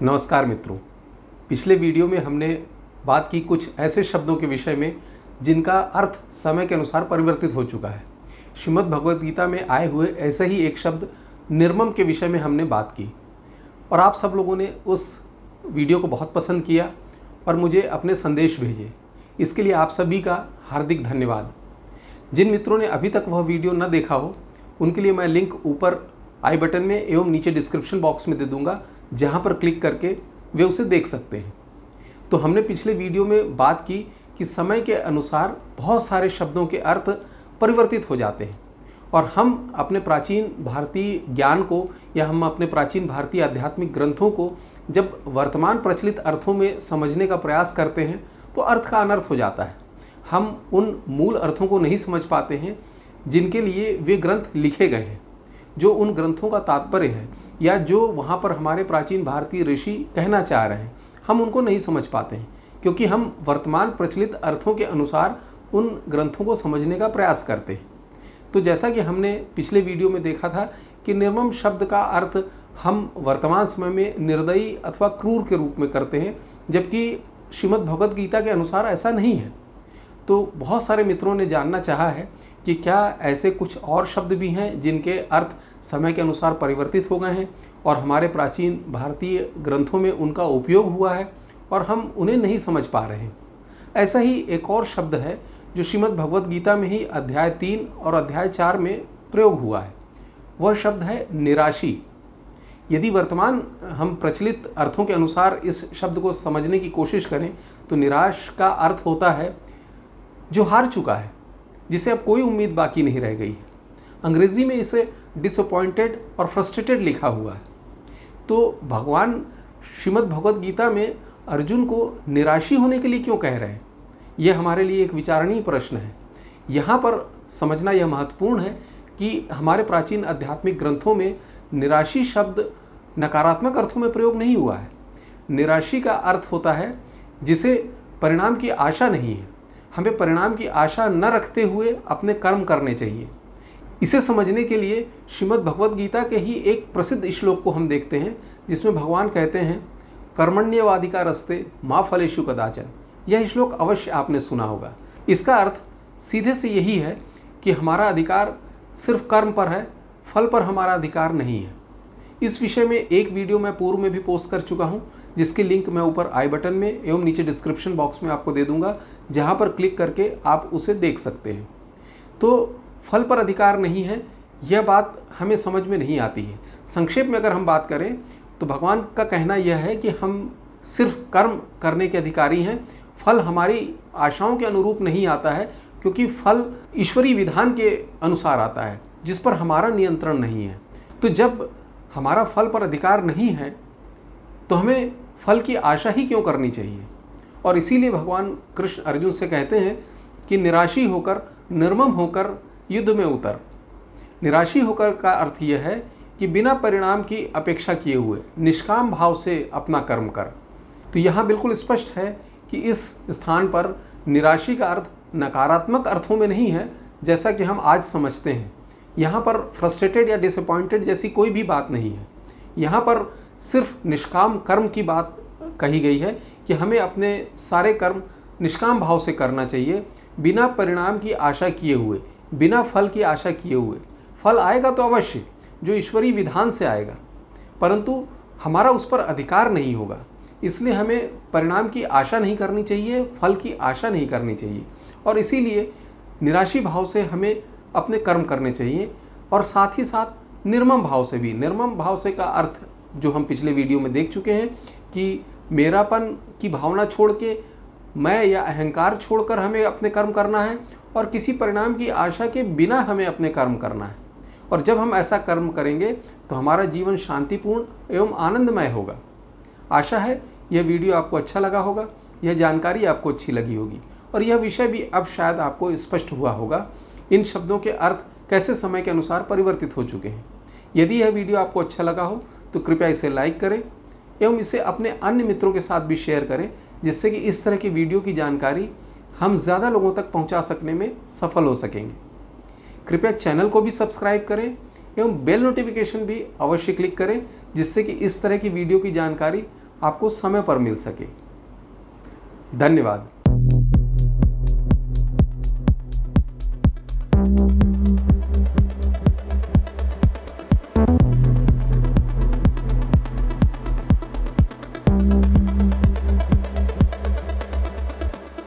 नमस्कार मित्रों। पिछले वीडियो में हमने बात की कुछ ऐसे शब्दों के विषय में जिनका अर्थ समय के अनुसार परिवर्तित हो चुका है। श्रीमद् भगवद गीता में आए हुए ऐसे ही एक शब्द निर्मम के विषय में हमने बात की और आप सब लोगों ने उस वीडियो को बहुत पसंद किया और मुझे अपने संदेश भेजे। इसके लिए आप सभी का हार्दिक धन्यवाद। जिन मित्रों ने अभी तक वह वीडियो न देखा हो उनके लिए मैं लिंक ऊपर आई बटन में एवं नीचे डिस्क्रिप्शन बॉक्स में दे दूंगा, जहां पर क्लिक करके वे उसे देख सकते हैं। तो हमने पिछले वीडियो में बात की कि समय के अनुसार बहुत सारे शब्दों के अर्थ परिवर्तित हो जाते हैं और हम अपने प्राचीन भारतीय ज्ञान को या हम अपने प्राचीन भारतीय आध्यात्मिक ग्रंथों को जब वर्तमान प्रचलित अर्थों में समझने का प्रयास करते हैं तो अर्थ का अनर्थ हो जाता है। हम उन मूल अर्थों को नहीं समझ पाते हैं जिनके लिए वे ग्रंथ लिखे गए हैं, जो उन ग्रंथों का तात्पर्य है या जो वहाँ पर हमारे प्राचीन भारतीय ऋषि कहना चाह रहे हैं, हम उनको नहीं समझ पाते हैं क्योंकि हम वर्तमान प्रचलित अर्थों के अनुसार उन ग्रंथों को समझने का प्रयास करते हैं। तो जैसा कि हमने पिछले वीडियो में देखा था कि निर्मम शब्द का अर्थ हम वर्तमान समय में निर्दयी अथवा क्रूर के रूप में करते हैं, जबकि श्रीमद् भगवद गीता के अनुसार ऐसा नहीं है। तो बहुत सारे मित्रों ने जानना चाहा है कि क्या ऐसे कुछ और शब्द भी हैं जिनके अर्थ समय के अनुसार परिवर्तित हो गए हैं और हमारे प्राचीन भारतीय ग्रंथों में उनका उपयोग हुआ है और हम उन्हें नहीं समझ पा रहे हैं। ऐसा ही एक और शब्द है जो श्रीमद् भगवद गीता में ही अध्याय 3 और अध्याय 4 में प्रयोग हुआ है। वह शब्द है निराशी। यदि वर्तमान हम प्रचलित अर्थों के अनुसार इस शब्द को समझने की कोशिश करें तो निराश का अर्थ होता है जो हार चुका है, जिसे अब कोई उम्मीद बाकी नहीं रह गई है। अंग्रेजी में इसे डिसअपॉइंटेड और फ्रस्ट्रेटेड लिखा हुआ है। तो भगवान श्रीमद् भगवद गीता में अर्जुन को निराशी होने के लिए क्यों कह रहे हैं, यह हमारे लिए एक विचारणीय प्रश्न है। यहाँ पर समझना यह महत्वपूर्ण है कि हमारे प्राचीन आध्यात्मिक ग्रंथों में निराशी शब्द नकारात्मक अर्थों में प्रयोग नहीं हुआ है। निराशी का अर्थ होता है जिसे परिणाम की आशा नहीं है। हमें परिणाम की आशा न रखते हुए अपने कर्म करने चाहिए। इसे समझने के लिए श्रीमद् भगवद गीता के ही एक प्रसिद्ध श्लोक को हम देखते हैं, जिसमें भगवान कहते हैं कर्मण्यवाधिकार रस्ते माँ फलेषु कदाचन। यह श्लोक अवश्य आपने सुना होगा। इसका अर्थ सीधे से यही है कि हमारा अधिकार सिर्फ कर्म पर है, फल पर हमारा अधिकार नहीं है। इस विषय में एक वीडियो मैं पूर्व में भी पोस्ट कर चुका हूं, जिसकी लिंक मैं ऊपर आई बटन में एवं नीचे डिस्क्रिप्शन बॉक्स में आपको दे दूंगा, जहां पर क्लिक करके आप उसे देख सकते हैं। तो फल पर अधिकार नहीं है, यह बात हमें समझ में नहीं आती है। संक्षेप में अगर हम बात करें तो भगवान का कहना यह है कि हम सिर्फ कर्म करने के अधिकारी हैं। फल हमारी आशाओं के अनुरूप नहीं आता है, क्योंकि फल ईश्वरीय विधान के अनुसार आता है, जिस पर हमारा नियंत्रण नहीं है। तो जब हमारा फल पर अधिकार नहीं है तो हमें फल की आशा ही क्यों करनी चाहिए। और इसीलिए भगवान कृष्ण अर्जुन से कहते हैं कि निराशी होकर, निर्मम होकर युद्ध में उतर। निराशी होकर का अर्थ यह है कि बिना परिणाम की अपेक्षा किए हुए निष्काम भाव से अपना कर्म कर। तो यहाँ बिल्कुल स्पष्ट है कि इस स्थान पर निराशी का अर्थ नकारात्मक अर्थों में नहीं है, जैसा कि हम आज समझते हैं। यहाँ पर फ्रस्ट्रेटेड या डिसअपॉइंटेड जैसी कोई भी बात नहीं है। यहाँ पर सिर्फ निष्काम कर्म की बात कही गई है कि हमें अपने सारे कर्म निष्काम भाव से करना चाहिए, बिना परिणाम की आशा किए हुए, बिना फल की आशा किए हुए। फल आएगा तो अवश्य, जो ईश्वरीय विधान से आएगा, परंतु हमारा उस पर अधिकार नहीं होगा। इसलिए हमें परिणाम की आशा नहीं करनी चाहिए, फल की आशा नहीं करनी चाहिए। और इसीलिए निराशी भाव से हमें अपने कर्म करने चाहिए और साथ ही साथ निर्मम भाव से भी। निर्मम भाव से का अर्थ जो हम पिछले वीडियो में देख चुके हैं कि मेरापन की भावना छोड़ के, मैं या अहंकार छोड़कर हमें अपने कर्म करना है और किसी परिणाम की आशा के बिना हमें अपने कर्म करना है। और जब हम ऐसा कर्म करेंगे तो हमारा जीवन शांतिपूर्ण एवं आनंदमय होगा। आशा है यह वीडियो आपको अच्छा लगा होगा, यह जानकारी आपको अच्छी लगी होगी और यह विषय भी अब शायद आपको स्पष्ट हुआ होगा। इन शब्दों के अर्थ कैसे समय के अनुसार परिवर्तित हो चुके हैं। यदि यह वीडियो आपको अच्छा लगा हो तो कृपया इसे लाइक करें एवं इसे अपने अन्य मित्रों के साथ भी शेयर करें, जिससे कि इस तरह की वीडियो की जानकारी हम ज़्यादा लोगों तक पहुंचा सकने में सफल हो सकेंगे। कृपया चैनल को भी सब्सक्राइब करें एवं बेल नोटिफिकेशन भी अवश्य क्लिक करें, जिससे कि इस तरह की वीडियो की जानकारी आपको समय पर मिल सके। धन्यवाद।